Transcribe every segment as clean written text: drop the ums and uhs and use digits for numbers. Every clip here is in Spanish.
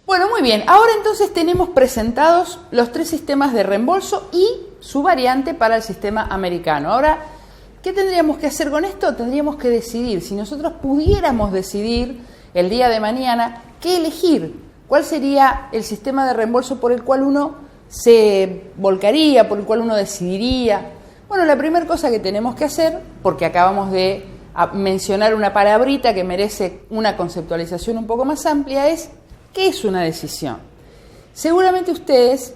Bueno, muy bien. Ahora entonces tenemos presentados los tres sistemas de reembolso y su variante para el sistema americano. Ahora, ¿qué tendríamos que hacer con esto? Tendríamos que decidir, si nosotros pudiéramos decidir el día de mañana, ¿qué elegir? ¿Cuál sería el sistema de reembolso por el cual uno se volcaría, por el cual uno decidiría? Bueno, la primera cosa que tenemos que hacer, porque acabamos de mencionar una palabrita que merece una conceptualización un poco más amplia, es ¿qué es una decisión? Seguramente ustedes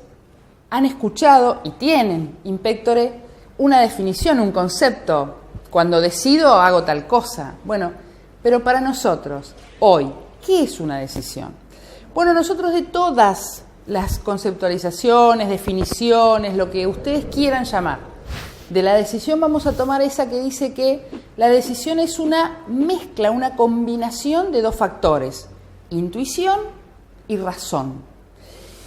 han escuchado y tienen, in pectore, una definición, un concepto. Cuando decido, hago tal cosa. Bueno, pero para nosotros, hoy, ¿qué es una decisión? Bueno, nosotros de todas las conceptualizaciones, definiciones, lo que ustedes quieran llamar, de la decisión vamos a tomar esa que dice que la decisión es una mezcla, una combinación de dos factores, intuición y razón.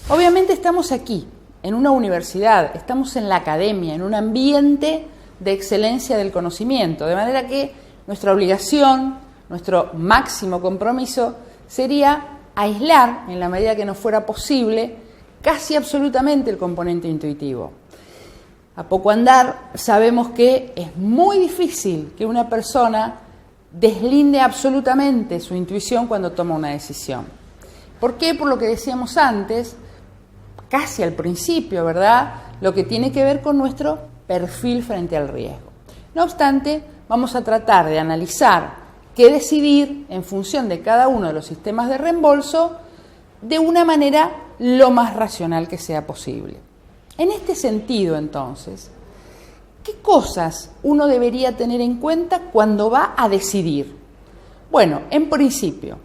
Obviamente estamos aquí, en una universidad, estamos en la academia, en un ambiente de excelencia del conocimiento, de manera que nuestra obligación, nuestro máximo compromiso sería aislar, en la medida que nos fuera posible, casi absolutamente el componente intuitivo. A poco andar sabemos que es muy difícil que una persona deslinde absolutamente su intuición cuando toma una decisión. ¿Por qué? Por lo que decíamos antes, casi al principio, ¿verdad? Lo que tiene que ver con nuestro perfil frente al riesgo. No obstante, vamos a tratar de analizar qué decidir en función de cada uno de los sistemas de reembolso de una manera lo más racional que sea posible. En este sentido, entonces, ¿qué cosas uno debería tener en cuenta cuando va a decidir? Bueno, en principio,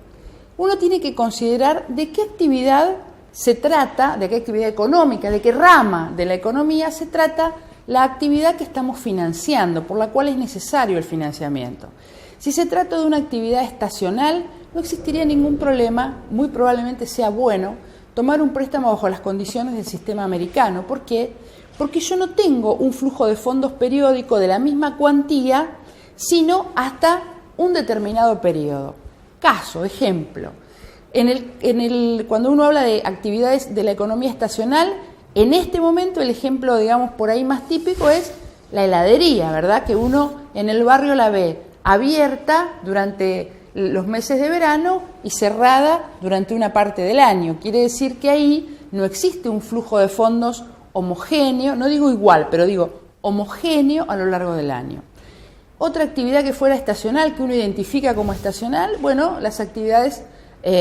uno tiene que considerar de qué actividad se trata, de qué actividad económica, de qué rama de la economía se trata la actividad que estamos financiando, por la cual es necesario el financiamiento. Si se trata de una actividad estacional, no existiría ningún problema, muy probablemente sea bueno tomar un préstamo bajo las condiciones del sistema americano. ¿Por qué? Porque yo no tengo un flujo de fondos periódico de la misma cuantía, sino hasta un determinado periodo. Caso, ejemplo, cuando uno habla de actividades de la economía estacional, en este momento el ejemplo, digamos, por ahí más típico es la heladería, ¿verdad? Que uno en el barrio la ve abierta durante los meses de verano y cerrada durante una parte del año. Quiere decir que ahí no existe un flujo de fondos homogéneo, no digo igual, pero digo homogéneo a lo largo del año. Otra actividad que fuera estacional, que uno identifica como estacional, bueno, las actividades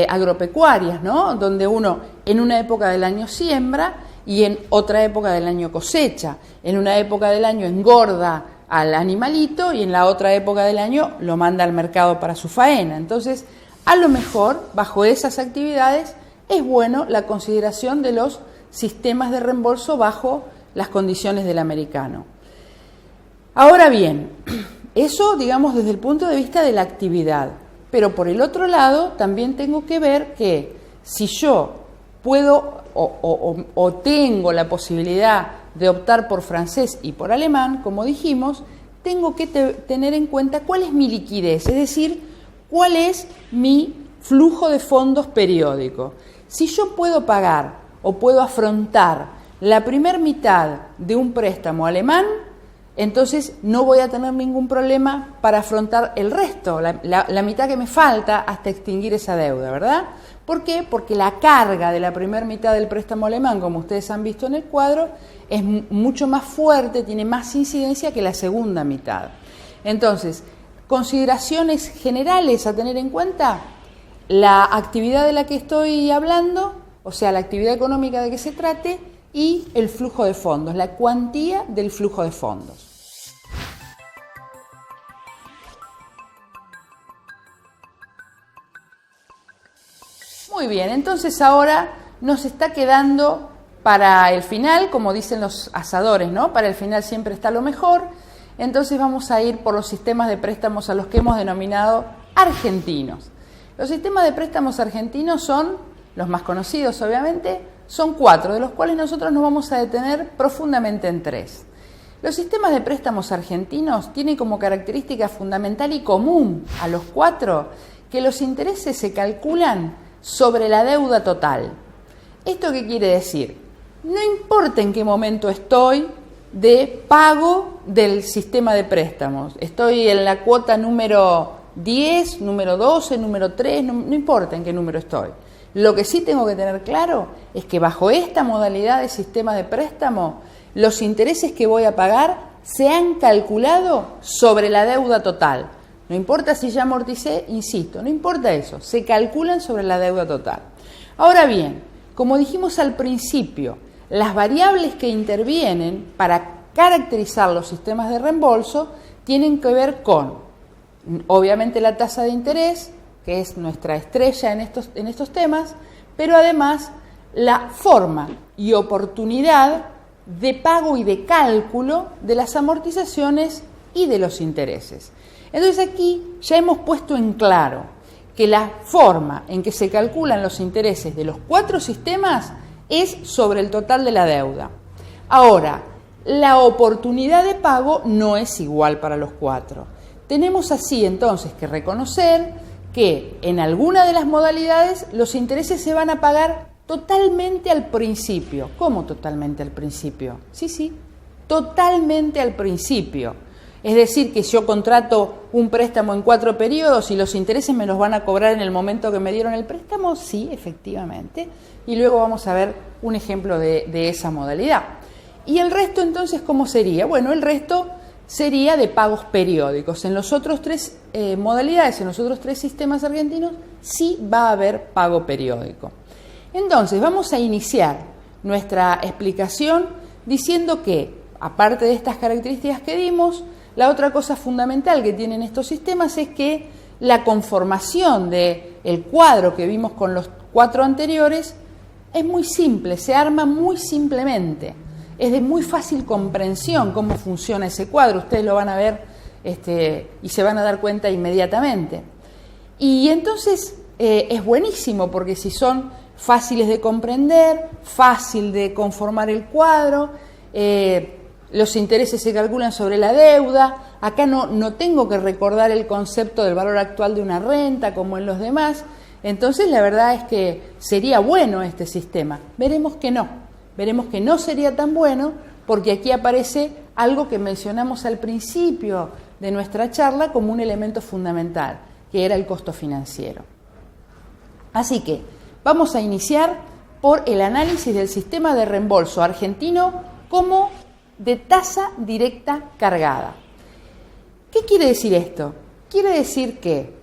agropecuarias, ¿no? Donde uno en una época del año siembra y en otra época del año cosecha. En una época del año engorda al animalito y en la otra época del año lo manda al mercado para su faena. Entonces, a lo mejor, bajo esas actividades, es bueno la consideración de los sistemas de reembolso bajo las condiciones del americano. Ahora bien, eso, digamos, desde el punto de vista de la actividad. Pero por el otro lado, también tengo que ver que si yo puedo o tengo la posibilidad de optar por francés y por alemán, como dijimos, tengo que tener en cuenta cuál es mi liquidez, es decir, cuál es mi flujo de fondos periódico. Si yo puedo pagar o puedo afrontar la primera mitad de un préstamo alemán, entonces no voy a tener ningún problema para afrontar el resto, la mitad que me falta hasta extinguir esa deuda, ¿verdad? ¿Por qué? Porque la carga de la primera mitad del préstamo alemán, como ustedes han visto en el cuadro, es mucho más fuerte, tiene más incidencia que la segunda mitad. Entonces, consideraciones generales a tener en cuenta: la actividad de la que estoy hablando, o sea, la actividad económica de que se trate, y el flujo de fondos, la cuantía del flujo de fondos. Muy bien, entonces ahora nos está quedando para el final, como dicen los asadores, ¿no? Para el final siempre está lo mejor. Entonces vamos a ir por los sistemas de préstamos a los que hemos denominado argentinos. Los sistemas de préstamos argentinos son los más conocidos, obviamente, son 4, de los cuales nosotros nos vamos a detener profundamente en 3. Los sistemas de préstamos argentinos tienen como característica fundamental y común a los 4 que los intereses se calculan sobre la deuda total. ¿Esto qué quiere decir? No importa en qué momento estoy de pago del sistema de préstamos. Estoy en la cuota número 10, número 12, número 3, no importa en qué número estoy. Lo que sí tengo que tener claro es que bajo esta modalidad de sistema de préstamo, los intereses que voy a pagar se han calculado sobre la deuda total. No importa si ya amorticé, insisto, no importa eso, se calculan sobre la deuda total. Ahora bien, como dijimos al principio, las variables que intervienen para caracterizar los sistemas de reembolso tienen que ver con, obviamente, la tasa de interés, que es nuestra estrella en estos temas, pero además la forma y oportunidad de pago y de cálculo de las amortizaciones y de los intereses. Entonces aquí ya hemos puesto en claro que la forma en que se calculan los intereses de los 4 sistemas es sobre el total de la deuda. Ahora, la oportunidad de pago no es igual para los 4. Tenemos así entonces que reconocer que en alguna de las modalidades los intereses se van a pagar totalmente al principio. ¿Cómo totalmente al principio? Sí, totalmente al principio. Es decir, que yo contrato un préstamo en 4 periodos y los intereses me los van a cobrar en el momento que me dieron el préstamo, sí, efectivamente. Y luego vamos a ver un ejemplo de esa modalidad. ¿Y el resto entonces cómo sería? Bueno, el resto sería de pagos periódicos. En los otros 3 modalidades, en los otros 3 sistemas argentinos, sí va a haber pago periódico. Entonces, vamos a iniciar nuestra explicación diciendo que, aparte de estas características que dimos, la otra cosa fundamental que tienen estos sistemas es que la conformación del cuadro que vimos con los 4 anteriores es muy simple, se arma muy simplemente. Es de muy fácil comprensión cómo funciona ese cuadro, ustedes lo van a ver y se van a dar cuenta inmediatamente. Y entonces es buenísimo porque si son fáciles de comprender, fácil de conformar el cuadro, los intereses se calculan sobre la deuda, acá no tengo que recordar el concepto del valor actual de una renta como en los demás, entonces la verdad es que sería bueno este sistema. Veremos que no sería tan bueno porque aquí aparece algo que mencionamos al principio de nuestra charla como un elemento fundamental, que era el costo financiero. Así que vamos a iniciar por el análisis del sistema de reembolso argentino como de tasa directa cargada. ¿Qué quiere decir esto? Quiere decir que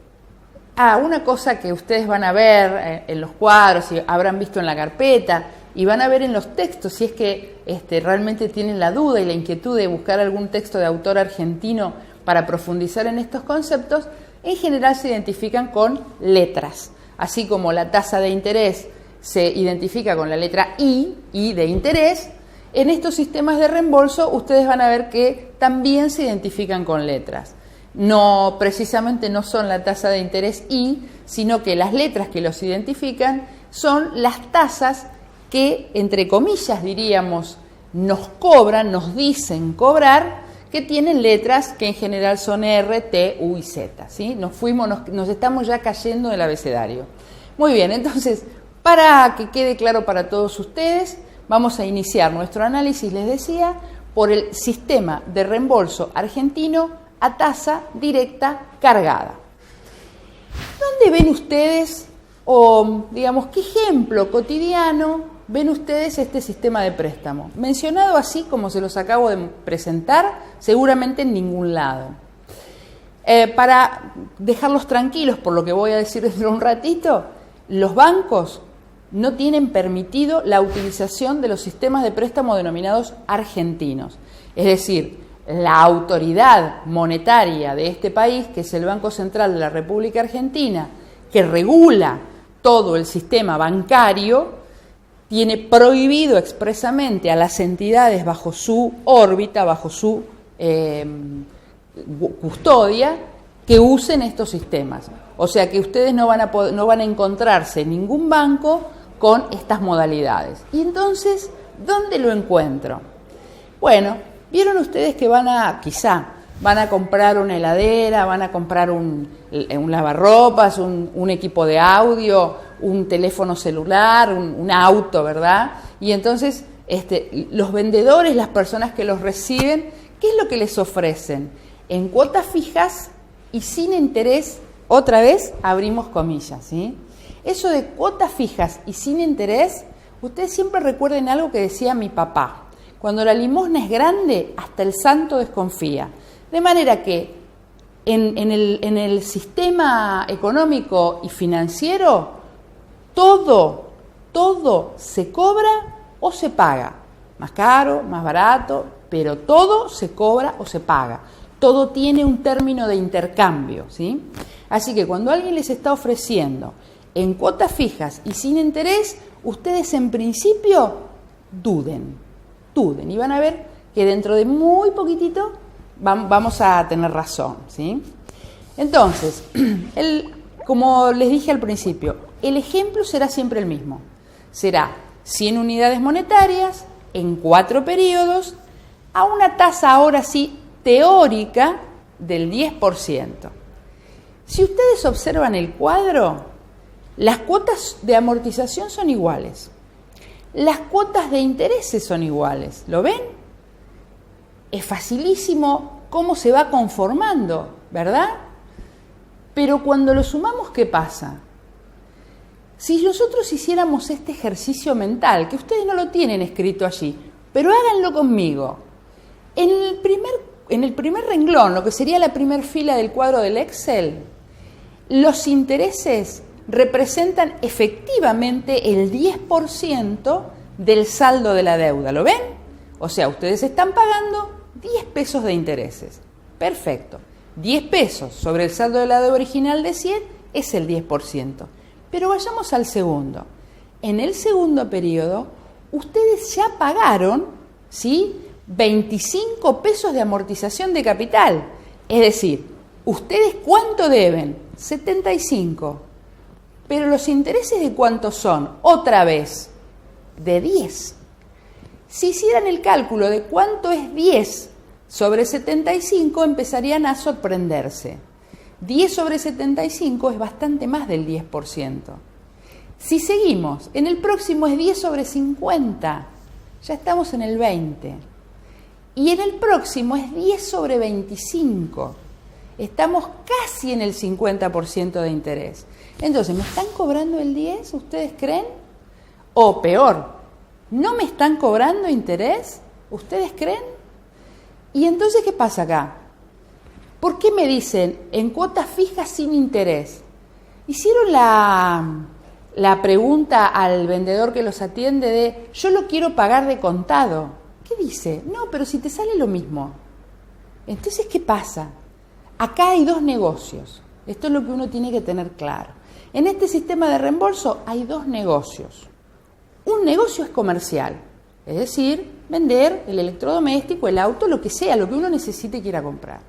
una cosa que ustedes van a ver en los cuadros y habrán visto en la carpeta y van a ver en los textos, si es que realmente tienen la duda y la inquietud de buscar algún texto de autor argentino para profundizar en estos conceptos, en general se identifican con letras. Así como la tasa de interés se identifica con la letra I de interés, en estos sistemas de reembolso ustedes van a ver que también se identifican con letras. No, precisamente no son la tasa de interés I, sino que las letras que los identifican son las tasas que, entre comillas diríamos, nos cobran, nos dicen cobrar, que tienen letras que en general son R, T, U y Z, ¿sí? Nos estamos ya cayendo del abecedario. Muy bien, entonces, para que quede claro para todos ustedes, vamos a iniciar nuestro análisis, les decía, por el sistema de reembolso argentino a tasa directa cargada. ¿Dónde ven ustedes, o digamos, qué ejemplo cotidiano ven ustedes este sistema de préstamo? Mencionado así como se los acabo de presentar, seguramente en ningún lado. Para dejarlos tranquilos por lo que voy a decir dentro de un ratito, los bancos no tienen permitido la utilización de los sistemas de préstamo denominados argentinos. Es decir, la autoridad monetaria de este país, que es el Banco Central de la República Argentina, que regula todo el sistema bancario, tiene prohibido expresamente a las entidades bajo su órbita, bajo su custodia, que usen estos sistemas. O sea que ustedes no van a encontrarse en ningún banco con estas modalidades. Y entonces, ¿dónde lo encuentro? Bueno, Vieron ustedes que quizá van a comprar una heladera, van a comprar un lavarropas, un equipo de audio, un teléfono celular, un auto, ¿verdad? Y entonces los vendedores, las personas que los reciben, ¿qué es lo que les ofrecen? En cuotas fijas y sin interés, otra vez abrimos comillas, ¿sí? Eso de cuotas fijas y sin interés, ustedes siempre recuerden algo que decía mi papá. Cuando la limosna es grande, hasta el santo desconfía. De manera que en el sistema económico y financiero, todo se cobra o se paga. Más caro, más barato, pero todo se cobra o se paga. Todo tiene un término de intercambio, ¿sí? Así que cuando alguien les está ofreciendo en cuotas fijas y sin interés, ustedes en principio duden y van a ver que dentro de muy poquitito vamos a tener razón, ¿sí? Entonces, como les dije al principio, el ejemplo será siempre el mismo. Será 100 unidades monetarias en 4 periodos a una tasa ahora sí teórica del 10%. Si ustedes observan el cuadro, las cuotas de amortización son iguales. Las cuotas de intereses son iguales. ¿Lo ven? Es facilísimo cómo se va conformando, ¿verdad? Pero cuando lo sumamos, ¿qué pasa? Si nosotros hiciéramos este ejercicio mental, que ustedes no lo tienen escrito allí, pero háganlo conmigo. En el primer renglón, lo que sería la primera fila del cuadro del Excel, los intereses representan efectivamente el 10% del saldo de la deuda. ¿Lo ven? O sea, ustedes están pagando 10 pesos de intereses. Perfecto. 10 pesos sobre el saldo de la deuda original de 100 es el 10%. Pero vayamos al segundo. En el segundo periodo, ustedes ya pagaron, ¿sí?, 25 pesos de amortización de capital. Es decir, ¿ustedes cuánto deben? 75. Pero los intereses ¿de cuánto son? Otra vez, de 10. Si hicieran el cálculo de cuánto es 10 sobre 75, empezarían a sorprenderse. 10 sobre 75 es bastante más del 10%. Si seguimos, en el próximo es 10 sobre 50, ya estamos en el 20. Y en el próximo es 10 sobre 25. Estamos casi en el 50% de interés. Entonces, ¿me están cobrando el 10? ¿Ustedes creen? O peor, ¿no me están cobrando interés? ¿Ustedes creen? Y entonces, ¿qué pasa acá? ¿Por qué me dicen en cuotas fijas sin interés? Hicieron la pregunta al vendedor que los atiende de yo lo quiero pagar de contado. ¿Qué dice? No, pero si te sale lo mismo. Entonces, ¿qué pasa? Acá hay dos negocios. Esto es lo que uno tiene que tener claro. En este sistema de reembolso hay dos negocios. Un negocio es comercial, es decir, vender el electrodoméstico, el auto, lo que sea, lo que uno necesite y quiera comprar.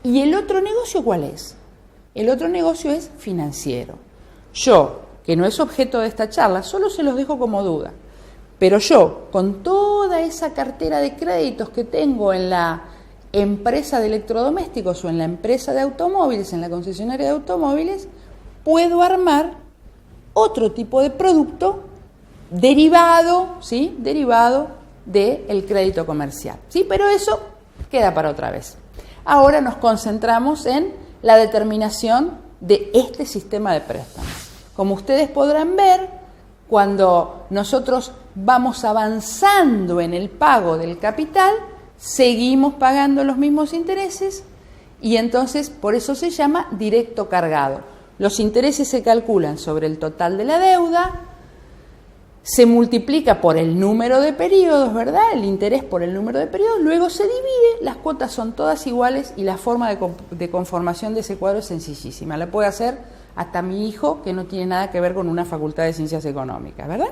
¿Y el otro negocio cuál es? El otro negocio es financiero. Yo, que no es objeto de esta charla, solo se los dejo como duda, pero yo, con toda esa cartera de créditos que tengo en la empresa de electrodomésticos o en la empresa de automóviles, en la concesionaria de automóviles, puedo armar otro tipo de producto derivado, ¿sí?, derivado del crédito comercial, ¿sí? Pero eso queda para otra vez. Ahora nos concentramos en la determinación de este sistema de préstamos. Como ustedes podrán ver, cuando nosotros vamos avanzando en el pago del capital, seguimos pagando los mismos intereses y entonces por eso se llama directo cargado. Los intereses se calculan sobre el total de la deuda, se multiplica por el número de periodos, ¿verdad? El interés por el número de periodos, luego se divide, las cuotas son todas iguales y la forma de conformación de ese cuadro es sencillísima. La puede hacer hasta mi hijo, que no tiene nada que ver con una facultad de ciencias económicas, ¿verdad?